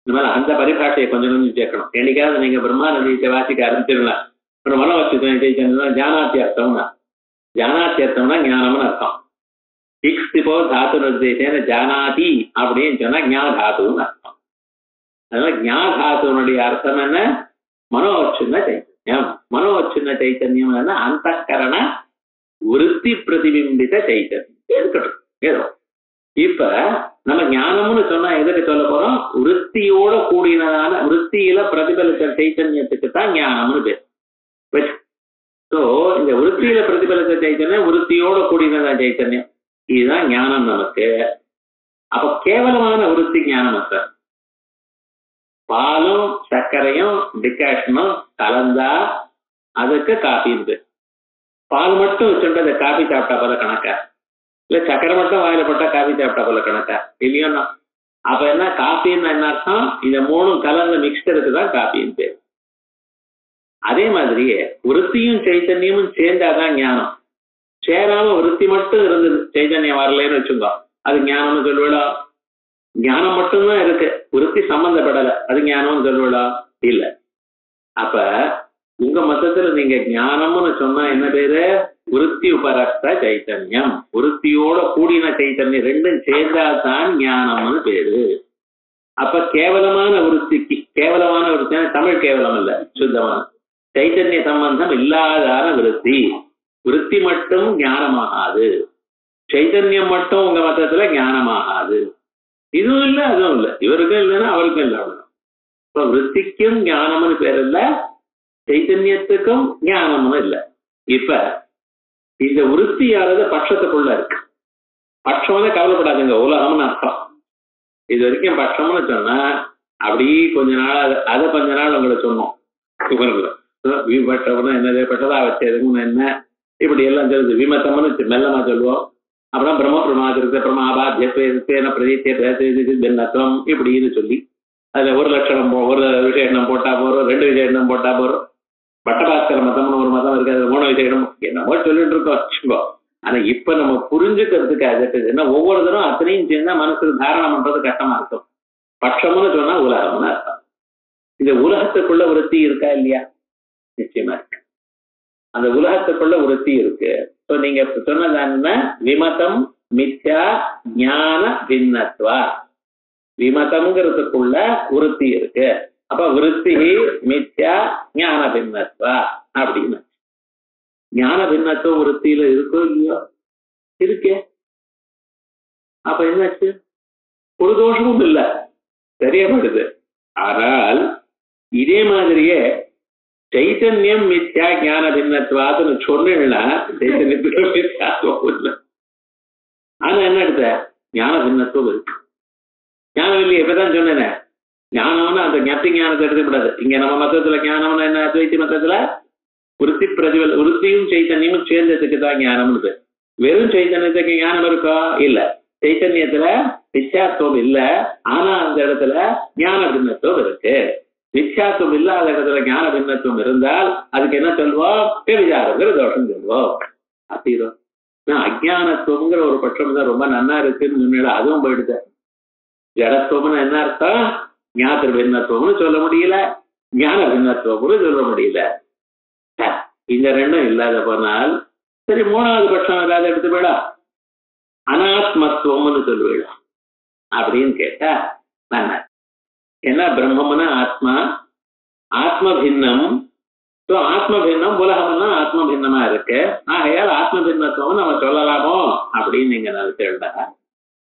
இந்த மாதிரி அந்த பரிபாஷையை கொஞ்சம் கொஞ்சம் சேர்க்கணும். என்னைக்காவது நீங்க பிரம்மானந்தீத்தை வாசிக்க ஆரம்பிச்சிடலாம். மனோச்சுன்ன சைத்தன்யம் ஜானாத்தியர்த்தம்னா, ஜானாத்தியர்த்தம்னா ஞானம்னு அர்த்தம். இக்ஸ்திபோ தாத்து நிர்தேசேன ஜானாதி அப்படின்னு சொன்னா ஞாதாத்துன்னு அர்த்தம். அதனால ஞாதாத்துவனுடைய அர்த்தம் என்ன? மனோச்சுன்ன சைத்தன்யம். மனோச்சுன்ன சைத்தன்யம் என்ன? அந்த கரண விருத்தி பிரதிபிம்பித சைத்தன்யம் இருக்கட்டும் ஏதோ. இப்ப நம்ம ஞானம்னு சொன்னா எதுக்கு சொல்ல போறோம்? விருத்தியோட கூடினதான விருத்தியில பிரதிபலித்த சைத்தன்யத்துக்கு தான் ஞானம்னு பேர். ஸோ இந்த விருத்தியில பிரதிபலித்த சைத்தன்யம், விருத்தியோட கூடினதான் சைத்தன்யம், இதுதான் ஞானம் நமக்கு. அப்ப கேவலமான விருத்தி ஞானம் சார். பாலும் சர்க்கரையும் டிகாஷனும் கலந்தா அதுக்கு காஃபின்னு. பால் மட்டும் வச்சுட்டு அந்த காஃபி சாப்பிட்டா போல கணக்கா? இல்ல சக்கரை மட்டும் வாயில போட்டா காஃபி சாப்பிட்டா போல கணக்கா? இல்லையோன்னா அப்ப என்ன காஃபின்னு என்ன அர்த்தம்? இந்த மூணும் கலந்த மிக்சருக்கு தான் காஃபின்னு பேர். அதே மாதிரியே விருத்தியும் சைத்தன்யமும் சேர்ந்தாதான் ஞானம். சேராம விருத்தி மட்டும் இருந்தது, சைத்தன்யம் வரலன்னு வச்சுக்கோ, அது ஞானம்னு சொல்லுவிடா? ஞானம் மட்டும்தான் இருக்கு, விருத்தி சம்பந்தப்படலை, அது ஞானம்னு சொல்லுவிடா? இல்ல. அப்ப உங்க மொத்தத்துல நீங்க ஞானம்னு சொன்னா என்ன பேரு? விருத்தி உபரக்த சைத்தன்யம், விருத்தியோட கூடின சைத்தன்யம் ரெண்டும் சேர்ந்தால்தான் ஞானம்னு பேரு. அப்ப கேவலமான விருத்திக்கு, கேவலமான விருத்தி தமிழ் கேவலம் இல்ல, சுத்தமான சைத்தன்ய சம்பந்தம் இல்லாதான விருத்தி, விருத்தி மட்டும் ஞானமாகாது, சைத்தன்யம் மட்டும் உங்க மொத்தத்துல ஞானமாகாது. இதுவும் இல்லை அதுவும் இல்லை, இவருக்கும் இல்லைன்னா அவருக்கும் இல்லை. இப்ப விருத்திக்கும் ஞானம்னு பேர் இல்ல, சைத்தன்யத்துக்கும் ஞானம்னு இல்லை. இப்ப இந்த விருத்தியானது பட்சத்துக்குள்ள இருக்கு. பட்சம்னு கவலைப்படாதுங்க, உலகம்னு அர்த்தம். இது வரைக்கும் பட்சம்னு சொன்னா அப்படி கொஞ்ச நாள் அதை கொஞ்ச நாள் உங்களை சொன்னோம். விபட்டம்னு என்னது, பட்டதா வச்சதுன்னு என்ன, இப்படி எல்லாம் சொல்லுது. விமத்தம்னு மெல்லமா சொல்லுவோம். அப்புறம் பிரம்ம பிரமாதிருத்த பிரமாபாத்தியன பிரதித்தம் இப்படின்னு சொல்லி அதுல ஒரு லட்சணம் ஒரு விசேஷம் போட்டா போறோம், ரெண்டு விசேஷம் போட்டா போறோம். பட்டபாஸ்கர மதம்னு ஒரு மதம் இருக்கு, அது 3 விசேஷம் என்னமோ சொல்லிட்டு இருக்கோம் வச்சுக்கோ. ஆனா இப்ப நம்ம புரிஞ்சுக்கிறதுக்கு அது என்ன, ஒவ்வொரு தரம் அத்தனையும் சேர்ந்தா மனசுக்கு தாரணம் பண்றது கஷ்டமா இருக்கும். பட்சம்னு சொன்னா உலகம்னு அர்த்தம். இந்த உலகத்துக்குள்ள விருத்தி இருக்கா இல்லையா? நிச்சயமா இருக்கு. அந்த உலகத்துக்குள்ள விருத்தி இருக்கு. நீங்க சொன்னது விமதம் மித்யா ஞான பின்னத்வா, விமதம்ங்கிறதுக்குள்ள விருத்தி இருக்கு. அப்ப விருத்தி மித்யா ஞான பின்னத்வா அப்படின்னு. ஞான பின்னத்துவம் விருத்தியில இருக்கோ இல்லையோ? இருக்கே. அப்ப என்னாச்சு? ஒரு தோஷமும் இல்லை, தெரியப்படுது. ஆனால் இதே மாதிரியே சைத்தன்யம் மித்யா ஞான பின்னத்வாதுன்னு சொன்னா சைத்தன்யத்துக்கு மித்யாத்துவம் இல்லை. ஆனா என்ன எடுத்த ஞான பின்னத்துவம் இருக்கு. ஞானம் இல்லையே, இப்பதான் சொன்னேன். ஞானம்னா அந்த ஞாபக ஞானத்தை எடுத்துக்கூடாது. இங்க நம்ம மதத்துல ஞானம்னா என்ன, அத்வைத்தி மதத்துல விருத்தி பிரதிபல் விருத்தியும் சைத்தன்யமும் சேர்ந்ததுக்கு தான் ஞானம்னு. வெறும் சைத்தன்யத்துக்கு ஞானம் இருக்கா? இல்ல. சைத்தன்யத்துல மித்யாத்துவம் இல்ல, ஆனா அந்த இடத்துல ஞான பின்னத்துவம் இருக்கு. மித்யாத்துவம் இல்லாத இடத்துல ஞான பின்னத்துவம் இருந்தால் அதுக்கு என்ன சொல்வோம்? விசாரங்கிற தோஷம் சொல்வோம். அப்படிதான் அஜானத்துவங்கிற ஒரு பட்சம் தான் ரொம்ப நன்னா இருக்குன்னு சொன்ன, அதுவும் போயிடுது. ஜடத்துவம்னு என்ன அர்த்தம்? ஞாத்திர பின்னத்துவம்னு சொல்ல முடியல, ஞான பின்னத்துவம்னு சொல்ல முடியல. இந்த ரெண்டும் இல்லாத போனால் சரி, மூணாவது பட்சம் இல்லாத எடுத்து போயிடா, அனாத்மத்துவம்னு சொல்லுவிடா அப்படின்னு கேட்டா நான் என்ன? பிரம்மம்னா ஆத்மா, ஆத்ம பின்னம். ஆத்ம பின்னம் உலகம்னா ஆத்ம பின்னமா இருக்கு. ஆகையால் ஆத்ம பின்னத்துவம் நம்ம சொல்லலாமோ அப்படின்னு நீங்க நினைச்சா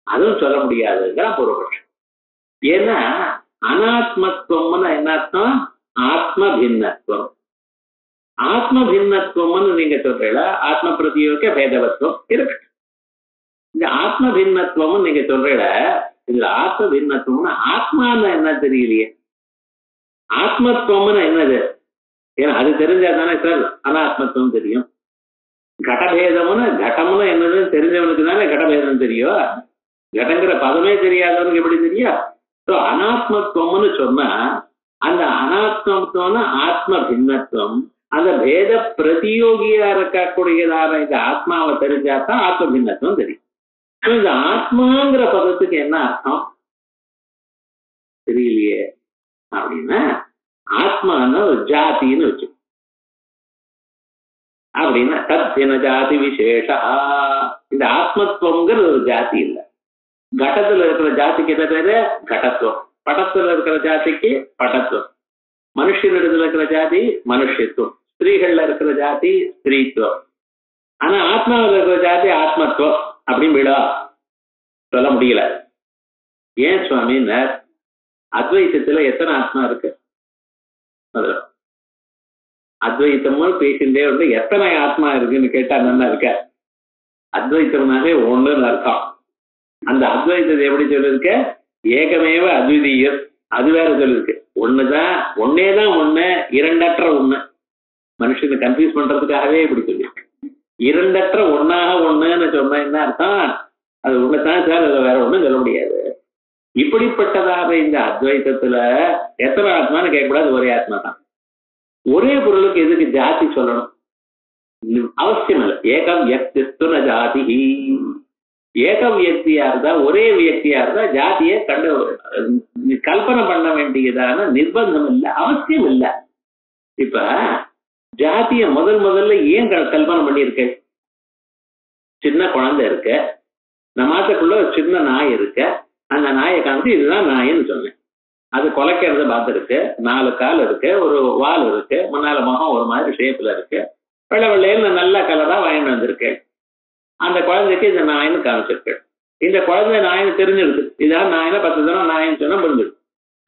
அதுவும் சொல்ல முடியாதுங்கிற பூர்வபட்சம். ஏன்னா அனாத்மத்துவம்னு என்ன அர்த்தம்? ஆத்ம பின்னத்துவம். ஆத்ம பின்னத்துவம்னு நீங்க சொல்றீங்களா, ஆத்ம பிரதியோக பேதவத்துவம் இருக்கு. இந்த ஆத்ம பின்னத்துவம் நீங்க சொல்றீங்கள, இதுல ஆத்ம பின்னத்துவம்னா ஆத்மான்னு என்ன தெரியலையே. ஆத்மத்துவம்னு என்னது? ஏன்னா அது தெரிஞ்சா தானே சார் அனாத்மத்துவம் தெரியும். கடபேதம்னு கடம்னு என்னதுன்னு தெரிஞ்சவனுக்கு தானே கடபேதம் தெரியும். கடங்கிற பதமே தெரியாதவனுக்கு எப்படி தெரியும்? அனாத்மத்துவம்னு சொன்னா அந்த அனாத்மத்துவம்னா ஆத்ம பின்னத்துவம். அந்த பேத பிரதியோகியா இருக்கக்கூடியதான இந்த ஆத்மாவை தெரிஞ்சாதான் ஆத்ம பின்னத்துவம் தெரியும். இந்த ஆத்மாங்கிற பதத்துக்கு என்ன அர்த்தம் தெரியலையே. அப்படின்னா ஆத்மான்னு ஒரு ஜாத்தின்னு வச்சு, அப்படின்னா தத்தின ஜாதி விசேஷ. இந்த ஆத்மத்துவங்கிற ஒரு ஜாதி இல்லை. கடத்துல இருக்கிற ஜாதிக்கு என்ன பேரு? கடத்துவம். படத்துல இருக்கிற ஜாதிக்கு படத்துவம். மனுஷனிடத்துல இருக்கிற ஜாதி மனுஷத்துவம். ஸ்திரீகள்ல இருக்கிற ஜாதி ஸ்திரீத்துவம். ஆனா ஆத்மாவில் இருக்கிற ஜாதி ஆத்மத்துவம் அப்படின்னு விடா சொல்ல முடியல. ஏன் சுவாமின்னு, அத்வைத்தத்துல எத்தனை ஆத்மா இருக்கு? அத்வைத்தமும் பேசிட்டே வந்து எத்தனை ஆத்மா இருக்குன்னு கேட்டா நல்லா இருக்க. அத்வைத்தம்னாலே ஒண்ணுன்னு அர்த்தம். அந்த அத்வைத்தத்தை எப்படி சொல்லிருக்க? ஏகமேவ அத்விதீயம். அது வேற சொல்லிருக்கு. ஒண்ணுதான், ஒன்னேதான் ஒண்ணு, இரண்டற்ற ஒண்ணு. மனுஷனை கன்ஃபியூஸ் பண்றதுக்காகவே இப்படி சொல்லியிருக்கு. இரண்டற்ற ஒன்னாக ஒண்ணுன்னு சொன்ன என்ன அர்த்தம்? அது ஒண்ணுதான் சார், அதை வேற ஒண்ணும் சொல்ல முடியாது. இப்படிப்பட்டதாக இந்த அத்வைத்தத்துல எத்தனை ஆத்மான்னு கேட்கக்கூடாது, ஒரே ஆத்மா தான். ஒரே பொருளுக்கு எதுக்கு ஜாதி சொல்லணும்? அவசியம் இல்லை. ஏகம் வியக்திஸ்து ஜாதி. ஏக வியக்தியா இருந்தா, ஒரே வியக்தியா இருந்தா ஜாதியை கண்டு கல்பனை பண்ண வேண்டியதான நிர்பந்தம் இல்லை, அவசியம் இல்லை. இப்ப ஜாதிய முதல்ல ஏன் கல்பனை பண்ணியிருக்க? சின்ன குழந்தை இருக்க, நம்மாத்துக்குள்ள ஒரு சின்ன நாய் இருக்க, அந்த நாயை காமிச்சு இதுதான் நாயின்னு சொன்னேன். அது குலைக்கிறத பார்த்துருக்கு. 4 கால் இருக்கு, ஒரு வால் இருக்கு, முன்னால முகம் ஒரு மாதிரி ஷேப்ல இருக்கு, வெள்ளை வெள்ளையில நல்ல கலரா வாங்கிட்டு வந்திருக்கு. அந்த குழந்தைக்கு இந்த நாயின்னு காமிச்சிருக்கு. இந்த குழந்தை நாயின்னு தெரிஞ்சிருக்கு. இதான் நாயினா 10 தினம் நாயின்னு சொன்னா புரிஞ்சிருக்கு.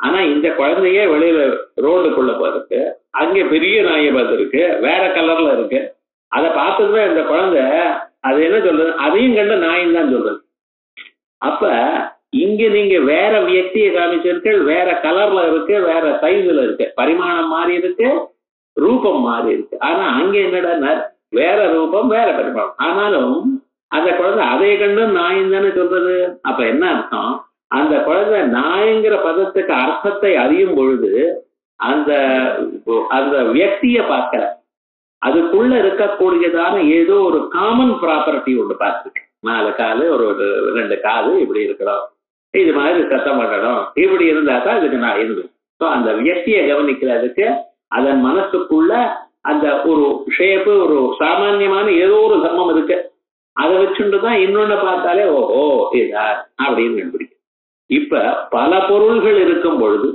ஆனா இந்த குழந்தையே வெளியில ரோடுக்குள்ள போயிருக்கு, அங்கே பெரிய நாயை பார்த்துருக்கு, வேற கலர்ல இருக்கு. அதை பார்த்ததுமே இந்த குழந்தை அது என்ன சொல்றது? அதையும் கண்டு நாயின்னு தான் சொல்றது. அப்ப இங்க நீங்க வேற வியக்தியை காமிச்சிருக்க, வேற கலர்ல இருக்கு, வேற சைஸ்ல இருக்கு, பரிமாணம் மாறி இருக்கு, ரூபம் மாறி இருக்கு. ஆனா அங்க என்னடா வேற ரூபம் வேற பரிமாணம். ஆனாலும் அந்த குழந்தை அதை கண்டு நாயின்னு தானே சொல்றது. அப்ப என்ன அர்த்தம்? அந்த குழந்தை நாய்ங்கிற பதத்துக்கு அர்த்தத்தை அறியும் பொழுது அந்த அந்த வியக்தியை பார்க்கல, அதுக்குள்ள இருக்கக்கூடியதான ஏதோ ஒரு காமன் ப்ராப்பர்ட்டி ஒன்று பார்த்துருக்கு. 4 காலு, ஒரு 2 காது இப்படி இருக்கணும், இது மாதிரி சத்தம் பண்ணணும், இப்படி இருந்தா தான் இதுக்கு நான் இருந்து. ஸோ அந்த வியக்தியை கவனிக்கிறதுக்கு அதன் மனசுக்குள்ள அந்த ஒரு ஷேப்பு, ஒரு சாமான்யமான ஏதோ ஒரு தர்மம் இருக்கு. அதை வச்சுட்டுதான் இன்னொன்னு பார்த்தாலே ஓஹோ இதா அப்படின்னு கண்டுபிடிக்கும். இப்ப பல பொருள்கள் இருக்கும் பொழுது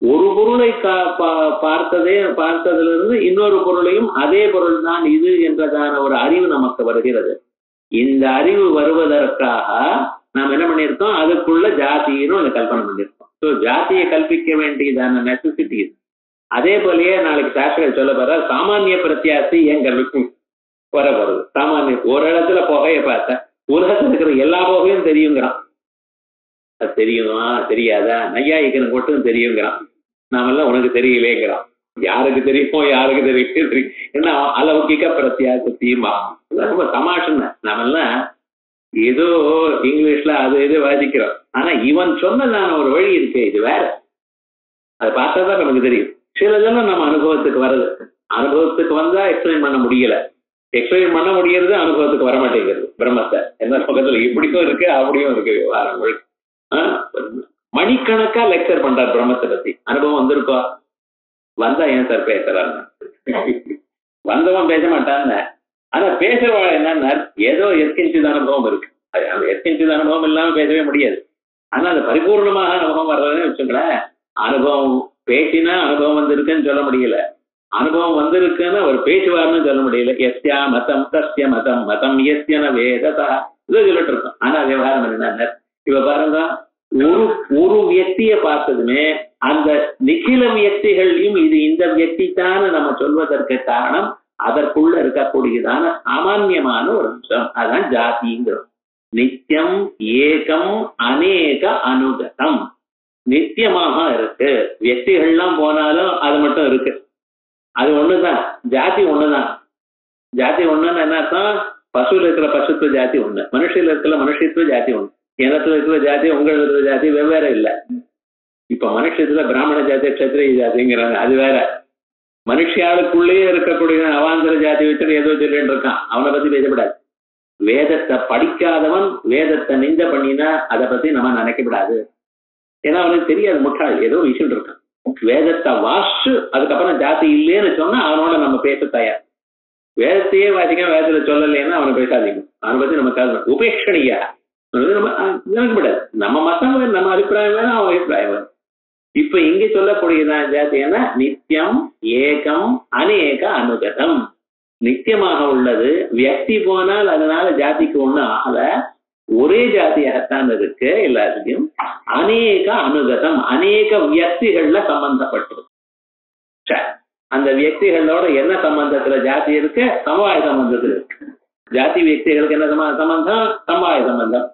ஒரு பொருளை பார்த்ததிலிருந்து இன்னொரு பொருளையும் அதே பொருள் தான் இது என்றதான ஒரு அறிவு நமக்கு வருகிறது. இந்த அறிவு வருவதற்காக நாம் என்ன பண்ணியிருக்கோம்? அதுக்குள்ள ஜாதின்னு ஒன்று கல்பனை பண்ணியிருக்கோம். ஸோ ஜாதியை கல்பிக்க வேண்டியதான நெசசிட்டி இது. அதே போலயே நாளைக்கு சாஸ்திரம் சொல்ல போற சாமானிய பிரத்தியாசி எங்களுக்கு வர வருது. சாமானிய ஒரு இடத்துல புகையை பார்த்தா உலகத்துல இருக்கிற எல்லா புகையும் தெரியுங்கிறான். அது தெரியுமா தெரியாதா? நையாயிக்கனுக்கு மட்டும் தெரியுங்கிறான். நாமெல்லாம் உனக்கு தெரியலேங்கிறான். யாருக்கு தெரியுமோ யாருக்கு தெரியும் என்ன அலௌகிக பிரத்தியாசத்தியுமா ரொம்ப தமாஷுன்னு நாமெல்லாம் ஏதோ இங்கிலீஷ்ல அது இது வாசிக்கிறோம். ஆனா இவன் சொன்னதான ஒரு வழி இருக்கு, இது வேற. அதை பார்த்தா தான் நமக்கு தெரியும். சிலதெல்லாம் நம்ம அனுபவத்துக்கு வருது. அனுபவத்துக்கு வந்தா எக்ஸ்பிளைன் பண்ண முடியல. எக்ஸ்பிளைன் பண்ண முடியறது அனுபவத்துக்கு வர மாட்டேங்கிறது. பிரம்மத்தை என்ன பக்கத்துல இப்படியும் இருக்கு அப்படியும் இருக்கு விவகாரங்கள். மணிக்கணக்கா லெக்சர் பண்றார் பிரம்மத்தை பத்தி. அனுபவம் வந்திருக்கோ? வந்தா ஏன் சார் பேசுறாங்க? வந்தவன் பேச மாட்டான்னு. ஆனா பேசுறவா என்னன்னா ஏதோ எற்கிஞ்சித அனுபவம் இருக்கு. அந்த எற்கிஞ்சித அனுபவம் இல்லாம பேசவே முடியாது. ஆனா அந்த பரிபூர்ணமாக அனுபவம் வர்றதுன்னு வச்சுங்களேன். அனுபவம் பேசினா அனுபவம் வந்திருக்குன்னு சொல்ல முடியல. அனுபவம் வந்திருக்குன்னு அவர் பேசுவார்னு சொல்ல முடியல. எஸ்யா மதம் தஸ்ய மதம் மதம் எஸ்யன வேததா இது சொல்லிட்டு இருக்கோம். ஆனா விவகாரம் என்ன இவ பாருங்க, ஒரு வியக்தியை பார்த்ததுமே அந்த நிகில வியக்திகளையும் இது இந்த வியக்தி தான் நம்ம சொல்வதற்கு காரணம் அதற்குள்ள இருக்கக்கூடியதான சாமான்யமான ஒரு அம்சம். அதான் ஜாதிங்கிறோம். நித்தியம் ஏகம் அநேக அனுகதம். நித்தியமாக இருக்கு. வியக்திகள்லாம் போனாலும் அது மட்டும் இருக்கு. அது ஒண்ணுதான். ஜாதி ஒண்ணுதான். ஜாதி ஒண்ணுன்னு என்ன அர்த்தம்? பசுல இருக்கிற பசுத்துவ ஜாதி ஒண்ணு, மனுஷில இருக்கிற மனுஷத்துவ ஜாதி ஒண்ணு, இனத்துல இருக்கிற ஜாதி உங்கள் இருக்கிற ஜாதி வெவ்வேறு இல்லை. இப்ப மனுஷத்துல பிராமண ஜாதி கஷத்திரிய ஜாதிங்கிறாங்க, அது வேற. மனுஷியாளுக்குள்ளேயே இருக்கக்கூடிய அவாந்தர ஜாதி வச்சுட்டு ஏதோ சொல்லிட்டு இருக்கான். அவனை பத்தி பேசப்படாது. வேதத்தை படிக்காதவன் வேதத்தை நிந்த பண்ணினா அதை பத்தி நம்ம நினைக்கப்படாது. ஏன்னா அவனுக்கு தெரியாது, முட்டாள், ஏதோ விஷயம் இருக்கான். வேதத்தை வாசிச்சு அதுக்கப்புறம் ஜாதி இல்லைன்னு சொன்னா அவனோட நம்ம பேச தயார். வேதத்தையே வாசிக்க வேதத்துல சொல்லலைன்னா அவனை பேசாதீங்க. அவனை பத்தி நமக்கு உபேட்சணியா நம்ம நினைக்கப்படாது. நம்ம மத்தம் வேணும், நம்ம அபிப்பிராயம் வேணும், அவன் அபிப்பிராயம் வேணும். இப்ப இங்க சொல்லக்கூடியதான் ஜாதி என்ன? நித்தியம் ஏகம் அநேக அனுகதம். நித்தியமாக உள்ளது. வியக்தி போனால் அதனால ஜாதிக்கு ஒண்ணு ஆகல, ஒரே ஜாதியாகத்தான் இருக்கு எல்லாத்தையும். அநேக அனுகதம், அநேக வியக்திகள்ல சம்பந்தப்பட்டிருக்கு. அந்த வியக்திகளோட என்ன சம்பந்தத்துல ஜாதி இருக்கு? சமவாய சம்பந்தத்துல இருக்கு. ஜாதி வியக்திகளுக்கு என்ன சம்பந்தம்? சமவாய சம்பந்தம்.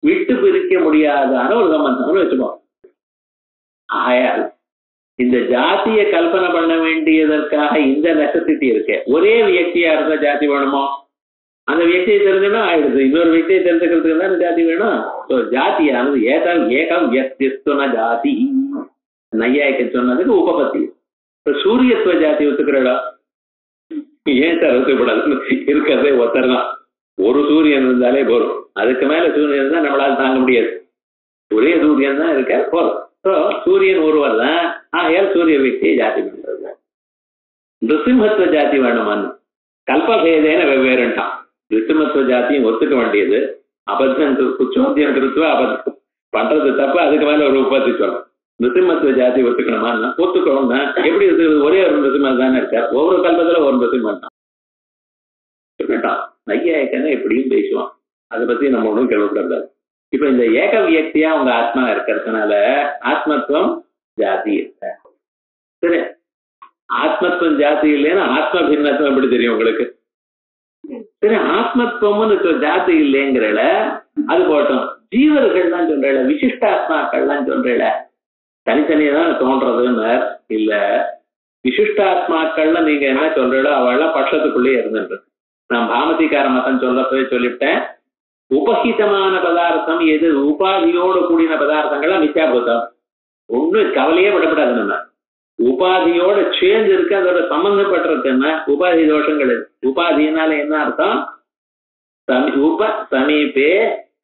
விட்டு பிரிக்க முடியாதான ஒரு சம்பந்தம்னு வச்சுப்போம். ஆயால் இந்த ஜாதிய கல்பனை பண்ண வேண்டியதற்காக இந்த நெசசிட்டி இருக்கு. ஒரே வியக்தியா இருந்தா ஜாதி வேணுமோ? அந்த வியக்தியை தெரிஞ்சுன்னா ஆயிடுது. இன்னொரு வியக்தியை தெரிஞ்சுக்கிறதுக்கு தான் ஜாதி வேணும். ஜாதியானது ஏகம் ஏகம் வியக்திஸ்துன ஜாதி. நையாய்க்கு சொன்னதுக்கு உபபத்தி. இப்ப சூரியத்துவ ஜாதி ஒத்துக்கிறடா? ஏன் சார் ஒத்துக்கூடாதுன்னு இருக்கிறதே ஒருத்தர் தான். ஒரு சூரியன் இருந்தாலே போதும். அதுக்கு மேல சூரியன் இருந்தா நம்மளால தாங்க முடியாது. ஒரே சூரியன் தான் இருக்க போதும். சூரியன் ஒருவர் தான். ஆகையால் சூரிய வியக்தியை ஜாதி பண்றது. நிருசிம்மத்துவ ஜாதி வேணுமான்னு கல்பபேதேன வெவ்வேறுட்டான். நிருசிம்மத்துவ ஜாதியும் ஒத்துக்க வேண்டியது. அபத்தம் குச்சோத்தியம் கிருத்துவ அபத்தம் பண்றது தப்பு. அதுக்கு மேல ஒரு உற்பத்தி சொல்லணும். நிருசிம்மத்துவ ஜாதி ஒத்துக்கணுமா? ஒத்துக்கணும்னா எப்படி இருக்குது? ஒரே ஒரு நிருசிம்மன் தானே இருக்கார். ஒவ்வொரு கல்பத்துல ஒரு நிருசிம்மன் தான் சொல்லிட்டான். நையாய்க்கன்னு எப்படியும் பேசுவான். அதை பத்தி நம்ம ஒன்றும் கேள்விப்படாது. இப்ப இந்த ஏக வியக்தியா உங்க ஆத்மா இருக்கிறதுனால ஆத்மத்துவம் ஜாதி இருக்க. சரி, ஆத்மத்துவம் ஜாதி இல்லைன்னா ஆத்ம பின்னத்துவம் எப்படி தெரியும் உங்களுக்கு? சரி, ஆத்மத்துவம்னு ஜாதி இல்லைங்கிறல அது போட்டோம். ஜீவர்கள்லாம் சொல்றல, விசிஷ்டாத்மாக்கள்லாம் சொல்றல, தனித்தனியதான் தோன்றதுன்னு இல்ல. விசிஷ்டாத்மாக்கள்ல நீங்க என்ன சொல்றீங்களோ அவள்லாம் பட்சத்துக்குள்ளேயே இருந்துட்டு. நான் பாமதிக்கார மதம் சொல்லப்பவே சொல்லிவிட்டேன். உபஹிதமான பதார்த்தம் எது? உபாதியோடு கூடின பதார்த்தங்கள்லாம் மித்யாபூதம். ஒன்னும் கவலையே விடப்படாது. நம்ம உபாதியோட சேர்ந்து இருக்கு, அதோட சம்பந்தப்பட்டிருக்குன்னா உபாதி தோஷங்கள். உபாதினால என்ன அர்த்தம்? சமீபே,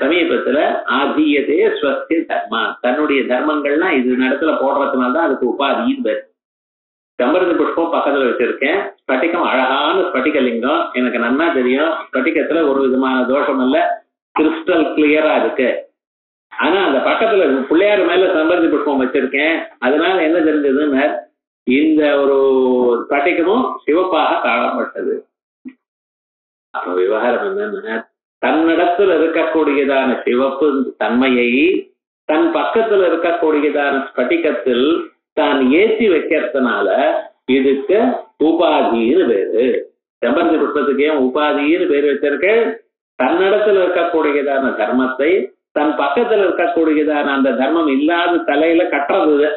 சமீபத்துல ஆதீயதே ஸ்வஸ்தி தர்மா. தன்னுடைய தர்மங்கள்லாம் இது இடத்துல போடுறதுனால்தான் அதுக்கு உபாதின்னு பேர். செம்பருத்தி புஷ்பம் பக்கத்துல வச்சிருக்கேன். ஸ்பட்டிகம் அழகான ஸ்பட்டிகலிங்கம், எனக்கு நன்னா தெரியும். ஸ்பட்டிகத்துல ஒரு விதமான தோஷம் இல்ல, கிறிஸ்டல் கிளியரா இருக்கு. ஆனா அந்த பக்கத்துல பிள்ளையார் மேல செம்பருத்தி புஷ்பம் வச்சிருக்கேன். அதனால என்ன தெரிஞ்சதுன்னு, இந்த ஒரு ஸ்பட்டிகமும் சிவப்பாக காணப்பட்டது. அப்ப விவகாரம் என்னன்னா, தன்னிடத்துல இருக்கக்கூடியதான சிவப்பு தன்மையை தன் பக்கத்துல இருக்கக்கூடியதான ஸ்பட்டிகத்தில் தான் ஏற்றி வைக்கிறதுனால இதுக்கு உபாதின்னு பேரு. செம்பருத்தி புஷ்பத்துக்கு ஏன் உபாதின்னு பேர் வச்சிருக்கு? தன்னிடத்துல இருக்கக்கூடியதான தர்மத்தை தன் பக்கத்துல இருக்கக்கூடியதான அந்த தர்மம் இல்லாத தலையில கட்டுறது.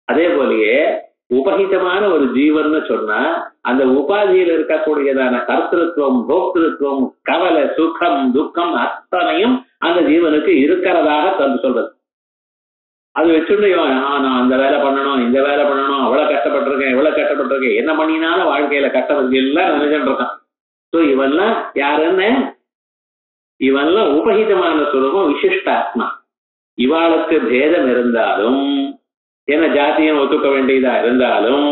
அதே போலயே உபகிதமான ஒரு ஜீவன் சொன்னா அந்த உபாதியில் இருக்கக்கூடியதான கர்த்திருவம், போக்திருத்துவம், கவலை, சுகம், துக்கம் அத்தனையும் அந்த ஜீவனுக்கு இருக்கிறதாக தந்து சொல்றது. அது வச்சுட்டு நான் அந்த வேலை பண்ணணும், இந்த வேலை பண்ணணும், அவ்வளவு கஷ்டப்பட்டிருக்கேன், இவ்வளவு கஷ்டப்பட்டிருக்கேன், என்ன பண்ணினாலும் வாழ்க்கையில கஷ்டப்பட்டு எல்லாம் நினைச்சுட்டு இருக்கான். ஸோ இவெல்லாம் யாருன்னு? இவெல்லாம் உபகிதமான சுரூபம், விசிஷ்டாத்மா. இவாளுக்கு பேதம் இருந்தாலும் என்ன ஜாத்தியம் ஒத்துக்க வேண்டியதா இருந்தாலும்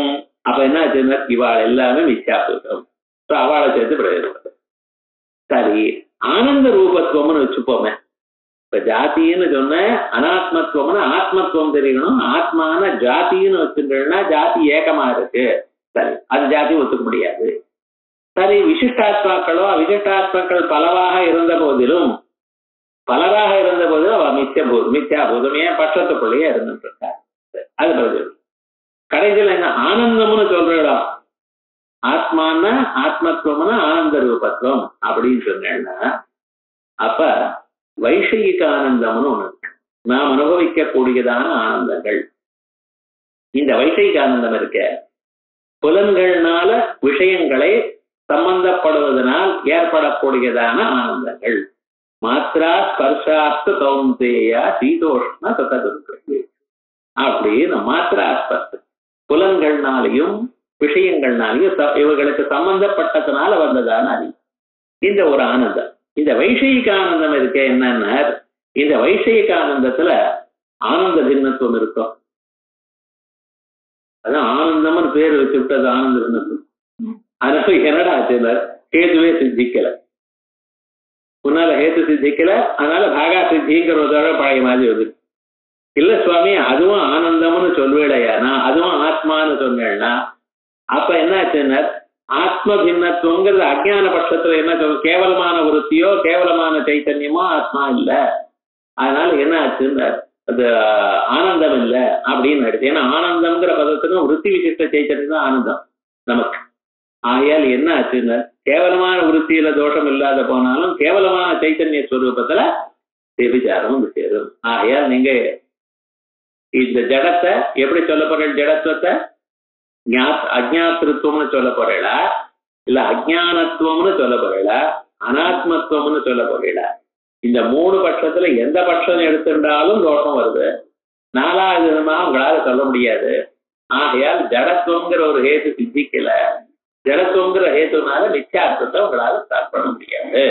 அப்ப என்ன ஆச்சுன்னா இவாள் எல்லாமே மித்யாபூதம். ஸோ அவளை சேர்த்து பிரயோஜனம். சரி, ஆனந்த ரூபத்துவம்னு வச்சுப்போமே. இப்ப ஜாத்தின்னு சொன்ன அனாத்மத்துவம்னு ஆத்மத்துவம் தெரியணும். ஆத்மான ஜாத்தின்னு வச்சுட்டா ஜாதி ஏகமா இருக்கு. சரி, அது ஜாதி ஒத்துக்க முடியாது. சரி, விசிஷ்டாத்மாக்களோ அவிசிஷ்டாத்மாக்கள் பலவாக இருந்த போதிலும் அவ மித்யாபூதம் ஏன் பட்சத்துக்குள்ளேயே இருந்துட்டு இருக்கா. அது பதில். கடைசியில் என்ன ஆனந்தம்னு சொல்றா? ஆத்மான ஆத்மத்துவம்னா ஆனந்த ரூபத்துவம் அப்படின்னு சொன்னேன்னா அப்ப வைஷயிக ஆனந்தம்னு ஒண்ணு இருக்கு. நாம் அனுபவிக்கக்கூடியதான ஆனந்தங்கள். இந்த வைஷயிக ஆனந்தம் இருக்க புலன்கள்னால விஷயங்களை சம்பந்தப்படுவதனால் ஏற்படக்கூடியதான ஆனந்தங்கள். மாத்ரா ஸ்பர்ஷாஸ்து கௌந்தேயா சீதோஷ்ண சததுர்கே அப்படின்னு மாத்ரா ஸ்பர்ஷ புலன்கள்னாலையும் விஷயங்கள்னாலையும் இவர்களுக்கு சம்பந்தப்பட்டதுனால வந்ததான அறிவு. இந்த ஒரு ஆனந்தம். இந்த வைஷயிக ஆனந்தம் இருக்க என்னன்னா இந்த வைஷயிக ஆனந்தத்துல ஆனந்த பின்னத்துவம் இருக்கும். அதான் ஆனந்தம்னு பேர் வச்சு விட்டது ஆனந்த பின்னத்துவம். அதனால என்னடா ஆச்சுன்னா ஹேதுவே சித்திக்கல. முன்னால ஹேத்து சித்திக்கல, அதனால பாகா சித்திங்கிறதோட பழைய மாதிரி வந்து இல்ல சுவாமி அதுவும் ஆனந்தம்னு சொல்வேடையா, நான் அதுவும் ஆத்மான்னு சொன்னேன்னா அப்ப என்ன ஆச்சுன்னா ஆத்ம பின்னத்துவங்கிறது அஜ்ஞான பட்சத்துல என்ன சொல்ல கேவலமான விருத்தியோ கேவலமான சைத்தன்யமோ ஆத்மா இல்ல. அதனால என்ன ஆச்சுன்னா அது ஆனந்தம் இல்லை அப்படின்னு ஆயிடுச்சு. ஏன்னா ஆனந்தம்ங்கிற பதத்துக்கும் விருத்தி விசிஷ்ட சைத்தன்யம் தான் ஆனந்தம் நமக்கு. ஆகையால் என்ன ஆச்சுன்னா கேவலமான விருத்தியில தோஷம் இல்லாத போனாலும் கேவலமான சைத்தன்ய ஸ்வரூபத்துல விசாரம் சேரும். ஆகையால் நீங்க இந்த ஜடத்தை எப்படி சொல்ல போற? ஜடத்துவத்தை அஜ்ஞாத்திருவம்னு சொல்ல போறீங்களா, இல்ல அஜ்ஞானத்துவம்னு சொல்ல போறீங்களா, அனாத்மத்துவம்னு சொல்ல போறீங்களா? இந்த மூணு பட்சத்துல எந்த பட்சம் எடுத்துட்டாலும் தோஷம் வருது. நாலாவது விதமா உங்களால சொல்ல முடியாது. ஆகையால் ஜடத்துவங்கிற ஒரு ஹேத்து சித்திக்கல. ஜடத்துவங்கிற ஹேத்துனால மித்யார்த்தத்தை உங்களால ஸ்டார்ட் பண்ண முடியாது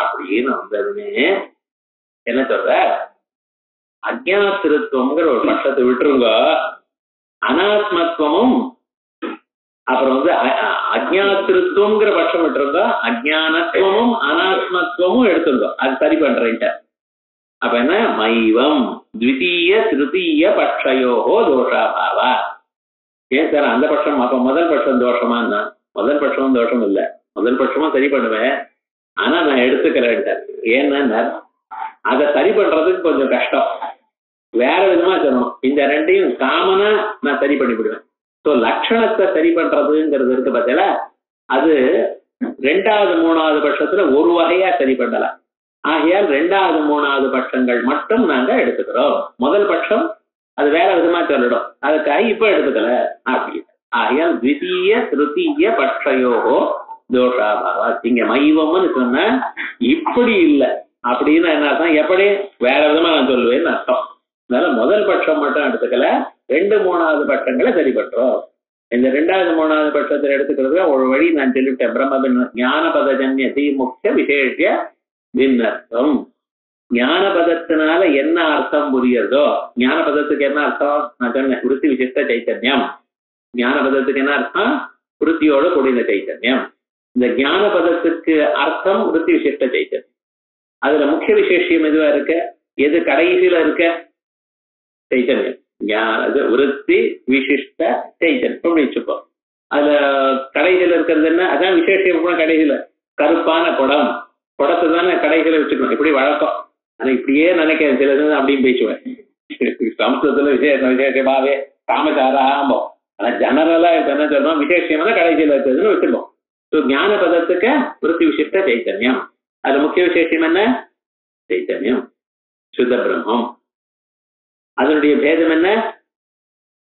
அப்படின்னு வந்ததுன்னு என்ன சொல்ற? அஜ்ஞாத்திருவம்ங்கிற ஒரு பட்சத்தை விட்டுருங்க. அனாத்மத்துவமும் அப்புறம் அஜ்ஞாத்திருவம்ங்கிற பட்சம் விட்டுருங்க. அஜ்ஞானத்துவமும் அனாத்மத்துவமும் எடுத்துருங்க. அது சரி பண்றேன்ட்ட. அப்ப என்ன மைவம் த்விதீய திருத்தீய பட்சயோகோ தோஷாபாவா. ஏன் சார் அந்த பட்சம் அப்ப முதல் பட்சம் தோஷமான்னா? முதல் பட்சமும் தோஷம் இல்லை. முதல் பட்சமும் சரி பண்ணுவேன், ஆனா நான் எடுத்துக்கிறேன். ஏன்னா அதை சரி பண்றதுக்கு கொஞ்சம் கஷ்டம். வேற விதமா சொல்லணும். இந்த ரெண்டையும் காமனா நான் சரி பண்ணிவிடுவேன். ஸோ லட்சணத்தை சரி பண்றதுங்கிறது இருக்கு பார்த்தீங்களா, அது ரெண்டாவது மூணாவது பட்சத்துல ஒரு வகையா சரி பண்ணலாம். ஆகையால் ரெண்டாவது மூணாவது பட்சங்கள் மட்டும் நாங்க எடுத்துக்கிறோம். முதல் பட்சம் அது வேற விதமா சொல்லிடும், அதுக்காக இப்ப எடுத்துக்கல அப்படின்னு. ஆகையால் த்விதீய திருத்தீய பட்சயோகோ தோஷாபாவா. இங்க மைவம்னு சொன்ன இப்படி இல்லை அப்படின்னு என்ன அர்த்தம்? எப்படி வேற விதமா நான் சொல்லுவேன்னு அர்த்தம். அதனால முதல் பட்சம் மட்டும் எடுத்துக்கல, ரெண்டு மூணாவது பட்சங்களை சரி பண்றோம். இந்த ரெண்டாவது மூணாவது பட்சத்தில் எடுத்துக்கிறதுக்கு ஒரு வழி நான் சொல்லிவிட்டேன். பிரம்ம பின்ன ஞான பதஜன்ய தி முக்கிய விசேஷ பின்னர்த்தம். ஞான பதத்தினால என்ன அர்த்தம் புரியுறதோ, ஞான பதத்துக்கு என்ன அர்த்தம் நான் சொன்னேன், விருத்தி விசிஷ்ட சைத்தன்யம். ஞான பதத்துக்கு என்ன அர்த்தம்? விருத்தியோட கூடின சைத்தன்யம். இந்த ஞான பதத்துக்கு அர்த்தம் விருத்தி விசிஷ்ட சைத்தன்யம். அதுல முக்கிய விசேஷம் எதுவா இருக்க? எது கடைசியில இருக்க? சைத்தன்யம். விருத்தி விசிஷ்ட சைத்தன்யம் வச்சுப்போம். அதுல கடைசியில இருக்கிறது என்ன? அதான் விசேஷம். கடைசியில கருப்பான குடம், குடத்தை தானே கடைசியில வச்சுக்கணும். இப்படி வழக்கம். ஆனா இப்படியே நினைக்கிறேன் சிலது அப்படின்னு பேசுவேன். சமஸ்கிருதத்துல விசேஷமாவே காமச்சாராமோ. ஆனா ஜெனரலா இப்ப என்ன சொல்றோம், விசேஷமான கடைசியில் இருக்கிறதுன்னு வச்சிருக்கோம். ஸோ ஞான பதத்துக்கு விருத்தி விசிஷ்ட சைத்தன்யம். அது முக்கிய விசேஷம் என்ன? சைத்தன்யம், சுத்த பிரம்மம். அதனுடைய பேதம் என்ன?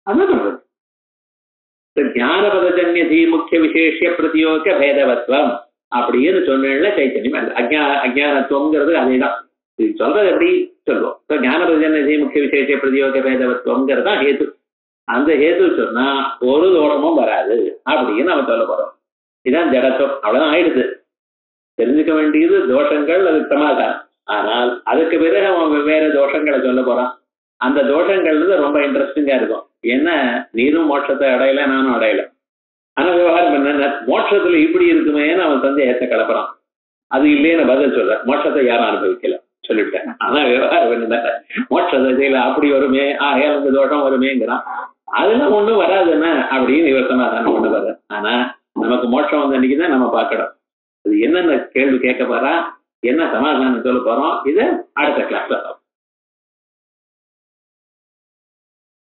அதான் சொல்றது. ஞான பதஜன்ய தீ முக்கிய விசேஷ பிரதியோக பேதவத்வம் அப்படின்னு சொன்ன சைத்தன்யம். அஜானத்துவம்ங்கிறது அதேதான். இது சொல்றது எப்படி சொல்லுவோம். ஞான பதஜன்ய தீ முக்கிய விசேஷ பிரதியோக பேதவத்வம்ங்கிறது தான் ஹேது. அந்த ஹேது சொன்னா ஒரு தோஷமும் வராது அப்படின்னு நம்ம சொல்ல போறோம். இதுதான் ஜடத்துவம். அவ்வளவுதான் ஆயிடுது. தெரிஞ்சுக்க வேண்டியது தோஷங்கள், அதுக்கு சமாதானம். ஆனால் அதுக்கு பிறகு அவன் வெவ்வேறு தோஷங்களை சொல்ல போறான். அந்த தோஷங்கள்ல ரொம்ப இன்ட்ரெஸ்டிங்கா இருக்கும். ஏன்னா நீரும் மோட்சத்தை அடையல, நானும் அடையல. ஆனா விவகாரம் என்ன, மோட்சத்துல இப்படி இருக்குமேன்னு அவன் சந்தேகத்தை கிளப்புறான். அது இல்லைன்னு பதில் சொல்ற. மோட்சத்தை யாரும் அனுபவிக்கல சொல்லிவிட்டேன். ஆனா விவகாரம் என்ன, மோட்சத்தை அப்படி வருமே, அந்த தோஷம் வருமேங்கிறான். அதெல்லாம் ஒண்ணும் வராதுன்னு அப்படின்னு இவர் சமாதானம் கொண்டு வர்ற. ஆனா நமக்கு மோட்சம் வந்த அன்னைக்குதான் நம்ம பார்க்கணும். அது என்னென்ன கேள்வி கேட்க போறா, என்ன சமாதானம் சொல்ல போறோம், இது அடுத்த கிளாஸ்ல